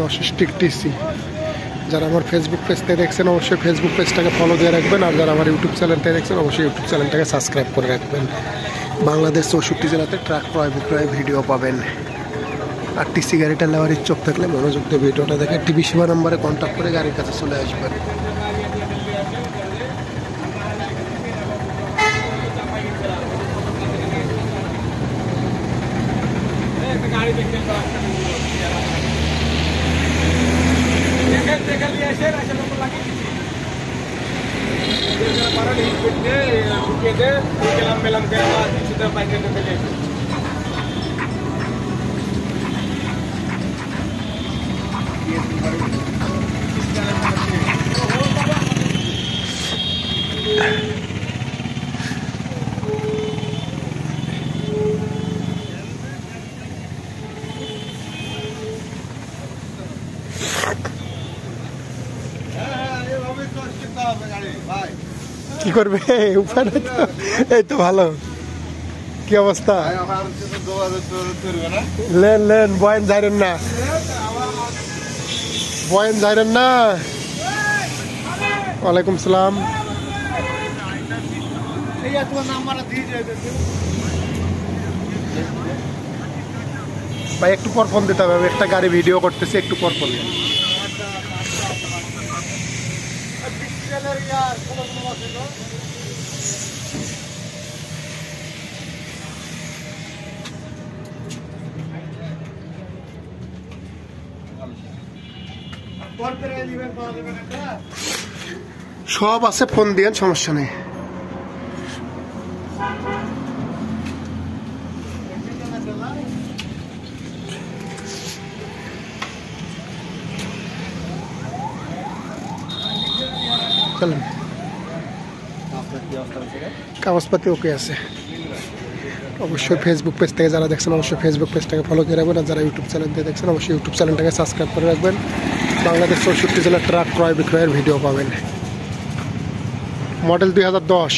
2010 stick TC. যারা আমার Facebook page থেকে দেখছেন অবশ্যই ফেসবুক পেজটাকে ফলো দিয়ে রাখবেন, আর যারা আমার ইউটিউব চ্যানেল থেকে দেখছেন অবশ্যই ইউটিউব চ্যানেলটাকে সাবস্ক্রাইব করে রাখবেন। বাংলাদেশ 64 জেলাতে ট্রাক ক্রয় বিক্রয় ভিডিও পাবেন। আর টিসি গাড়িটা নেওয়ার ইচ্ছুক থাকলে মনোযোগ দিয়ে ভিডিওটা দেখে টিভি সেবা নাম্বারে কন্ট্যাক্ট করে গাড়ির কাছে চলে আসবেন। কি করবে উপায় নাই তো। এই তো ভালো। কি অবস্থা? লেন লেন বয়েন যাইরেন না, বয়েন যাইরেন না। ওয়ালাইকুম সালাম। ভাই একটু পর ফোন দিতে হবে, আমি একটা গাড়ি ভিডিও করতেছি, একটু পর ফোন। সব আছে, ফোন দিয়ে সমস্যা নেই। চলেন, কাগজপাতি ওকে আছে। অবশ্যই ফেসবুক পেজ থেকে যারা দেখছেন অবশ্যই ফেসবুক পেজটাকে ফলো করে রাখবেন, আর যারা ইউটিউব চ্যানেল দিয়ে দেখছেন অবশ্যই ইউটিউব চ্যানেলটাকে সাবস্ক্রাইব করে রাখবেন। বাংলাদেশ 64 জেলার ট্রাক ক্রয় বিক্রয়ের ভিডিও পাবেন। মডেল 2010।